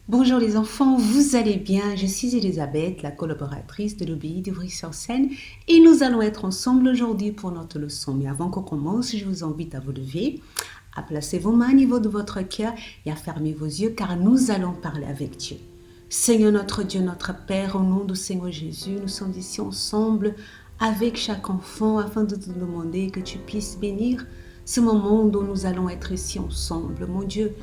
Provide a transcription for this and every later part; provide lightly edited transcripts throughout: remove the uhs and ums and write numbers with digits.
Bonjour les enfants, vous allez bien? Je suis Elisabeth, la collaboratrice de l'Obéi d'Ivry-sur-Seine et nous allons être ensemble aujourd'hui pour notre leçon. Mais avant qu'on commence, je vous invite à vous lever, à placer vos mains au niveau de votre cœur et à fermer vos yeux car nous allons parler avec Dieu. Seigneur notre Dieu, notre Père, au nom du Seigneur Jésus, nous sommes ici ensemble avec chaque enfant afin de te demander que tu puisses bénir ce moment dont nous allons être ici ensemble. Mon Dieu,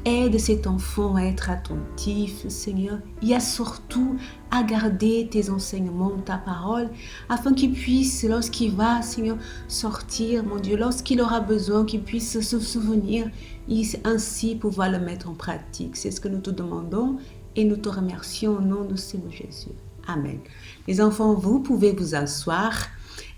aide cet enfant à être attentif, Seigneur, et à surtout à garder tes enseignements, ta parole, afin qu'il puisse, lorsqu'il va, Seigneur, sortir, mon Dieu, lorsqu'il aura besoin, qu'il puisse se souvenir et ainsi pouvoir le mettre en pratique. C'est ce que nous te demandons et nous te remercions au nom de Seigneur Jésus. Amen. Les enfants, vous pouvez vous asseoir.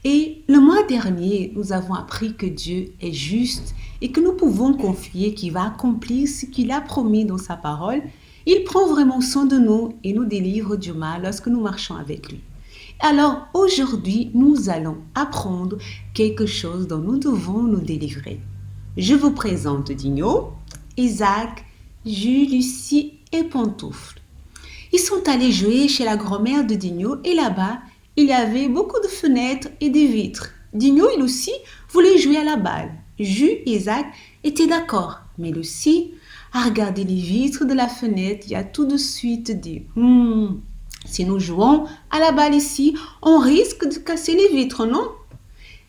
Et le mois dernier, nous avons appris que Dieu est juste et que nous pouvons confier qu'il va accomplir ce qu'il a promis dans sa parole. Il prend vraiment soin de nous et nous délivre du mal lorsque nous marchons avec lui. Alors aujourd'hui, nous allons apprendre quelque chose dont nous devons nous délivrer. Je vous présente Digno, Isaac, Jules, Lucie et Pantoufle. Ils sont allés jouer chez la grand-mère de Digno et là-bas, il y avait beaucoup de fenêtres et des vitres. Digno et Lucie voulaient jouer à la balle. Jules et Isaac étaient d'accord, mais Lucie a regardé les vitres de la fenêtre et a tout de suite dit si nous jouons à la balle ici, on risque de casser les vitres, non?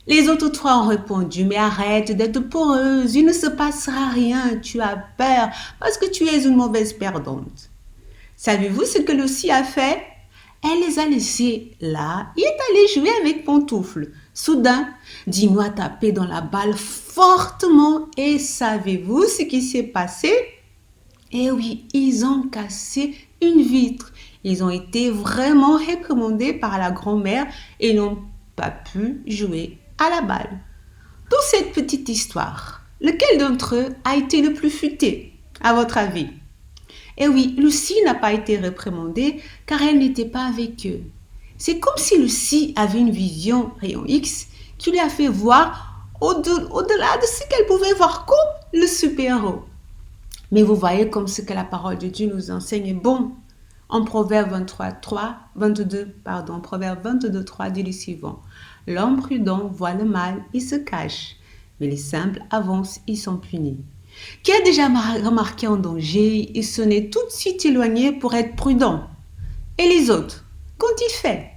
Les autres trois ont répondu, mais arrête d'être peureuse, il ne se passera rien, tu as peur parce que tu es une mauvaise perdante. Savez-vous ce que Lucie a fait? Elle les a laissés là et est allée jouer avec Pantoufle. Soudain, Dino a tapé dans la balle fortement et savez-vous ce qui s'est passé? Eh oui, ils ont cassé une vitre. Ils ont été vraiment recommandés par la grand-mère et n'ont pas pu jouer à la balle. Dans cette petite histoire, lequel d'entre eux a été le plus futé, à votre avis? Eh oui, Lucie n'a pas été réprimandée car elle n'était pas avec eux. C'est comme si Lucie avait une vision rayon X qui lui a fait voir au-delà de ce qu'elle pouvait voir comme le super-héros. Mais vous voyez comme ce que la parole de Dieu nous enseigne est bon. En Proverbe 22, 3 dit le suivant. L'homme prudent voit le mal et se cache, mais les simples avancent et sont punis. Qui a déjà remarqué un danger et se n'est tout de suite éloigné pour être prudent? Et les autres, qu'ont-ils fait?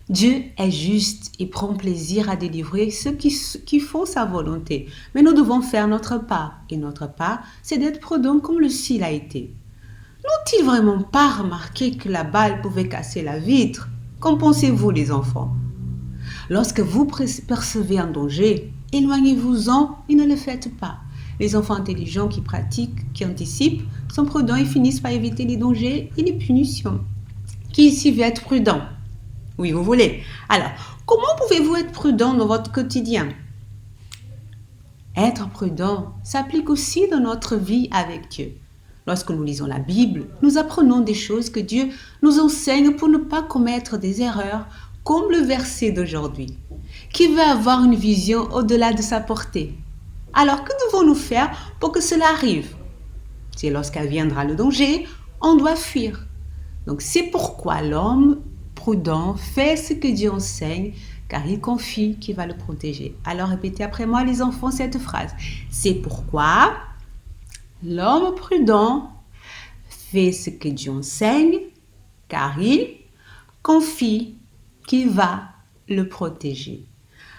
Dieu est juste et prend plaisir à délivrer ceux qui font sa volonté. Mais nous devons faire notre part. Et notre part, c'est d'être prudent comme Lucie l'a été. N'ont-ils vraiment pas remarqué que la balle pouvait casser la vitre? Qu'en pensez-vous, les enfants? Lorsque vous percevez un danger, éloignez-vous-en et ne le faites pas. Les enfants intelligents qui pratiquent, qui anticipent, sont prudents et finissent par éviter les dangers et les punitions. Qui ici veut être prudent? Oui, vous voulez. Alors, comment pouvez-vous être prudent dans votre quotidien? Être prudent s'applique aussi dans notre vie avec Dieu. Lorsque nous lisons la Bible, nous apprenons des choses que Dieu nous enseigne pour ne pas commettre des erreurs, comme le verset d'aujourd'hui. Qui veut avoir une vision au-delà de sa portée? Alors, que devons-nous faire pour que cela arrive? C'est lorsqu'il viendra le danger, on doit fuir. Donc, c'est pourquoi l'homme prudent fait ce que Dieu enseigne, car il confie qu'il va le protéger. Alors, répétez après moi, les enfants, cette phrase. C'est pourquoi l'homme prudent fait ce que Dieu enseigne, car il confie qu'il va le protéger.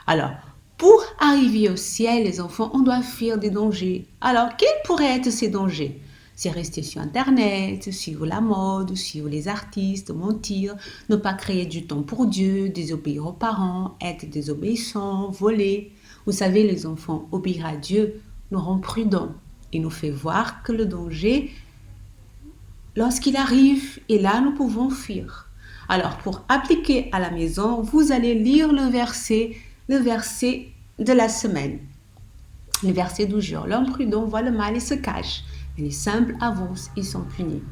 Alors, pour arriver au ciel, les enfants, on doit fuir des dangers. Alors, quels pourraient être ces dangers? C'est rester sur Internet, suivre la mode, suivre les artistes, mentir, ne pas créer du temps pour Dieu, désobéir aux parents, être désobéissant, voler. Vous savez, les enfants, obéir à Dieu nous rend prudents et nous fait voir que le danger, lorsqu'il arrive, est là, nous pouvons fuir. Alors, pour appliquer à la maison, vous allez lire le verset de la semaine. Le verset du jour. L'homme prudent voit le mal et se cache. Et les simples avancent et sont punis.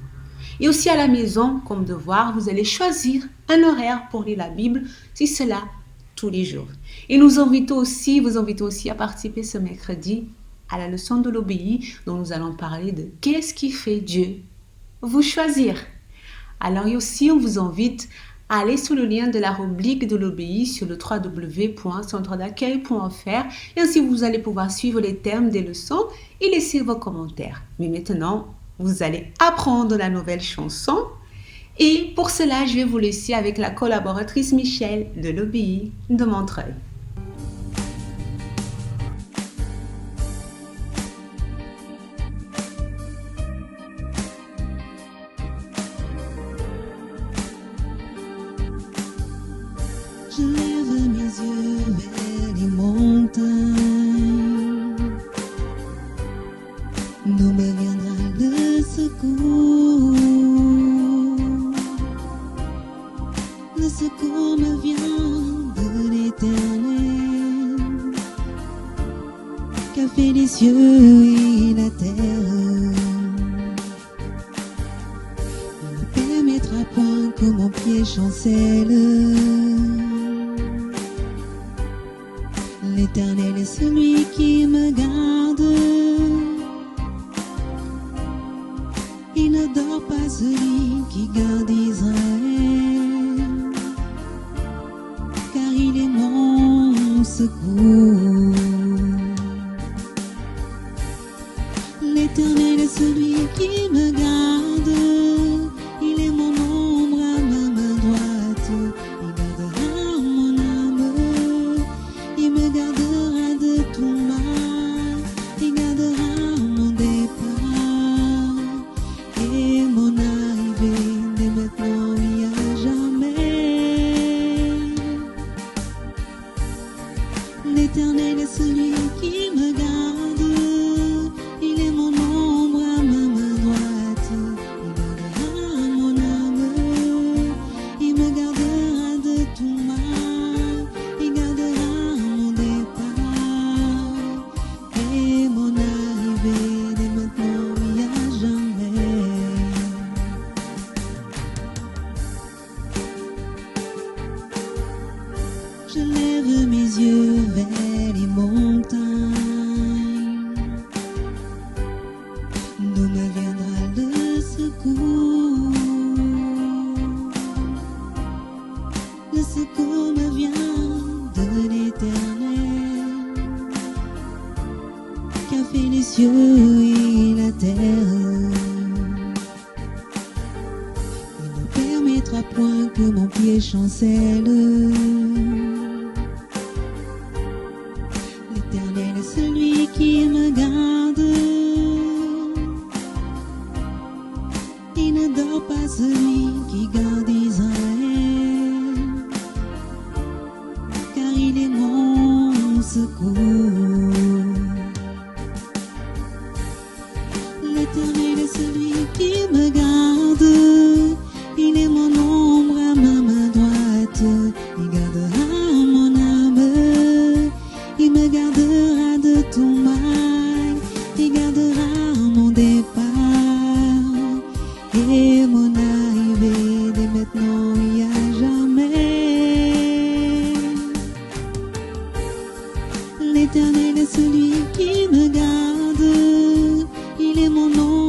Et aussi à la maison, comme devoir, vous allez choisir un horaire pour lire la Bible, si cela tous les jours. Et vous invitons aussi à participer ce mercredi à la leçon de l'obéi, dont nous allons parler de qu'est-ce qui fait Dieu vous choisir. Alors aussi, on vous invite à aller sur le lien de la rubrique de l'OBI sur le www.centredaccueil.fr et ainsi vous allez pouvoir suivre les termes des leçons et laisser vos commentaires. Mais maintenant, vous allez apprendre la nouvelle chanson et pour cela, je vais vous laisser avec la collaboratrice Michel de l'OBI de Montreuil. Je lève mes yeux vers les montagnes, d'où me viendra le secours. Le secours me vient de l'Éternel, qui a fait les cieux et la terre. Il ne permettra point que mon pied chancelle. L'Éternel est celui qui me garde. Il ne dort pas celui qui garde Israël, car il est mon secours. L'Éternel est celui qui me garde. Il est mon ombre à ma main droite. Il gardera mon âme. Il me gardera de tout mal, il gardera mon départ et mon arrivée dès maintenant et à jamais. L'Éternel est celui qui me garde, il est mon ombre à ma main droite, il gardera mon âme, il me gardera de tout mal, il gardera mon départ et mon arrivée dès maintenant et à jamais. Je lève mes yeux vers les montagnes, d'où me viendra le secours. Le secours me vient de l'Éternel, qui a fait les cieux et la terre. Il ne permettra point que mon pied chancelle. L'Éternel est celui qui me garde. Il ne dort pas celui qui garde Israël, car il est mon secours. L'Éternel est celui qui me garde. Il est mon ombre à ma main droite. Il gardera mon âme. Il me gardera de tout mal. Il gardera mon départ et mon arrivée dès maintenant et à jamais. L'Éternel est celui qui me garde. Il est mon ombre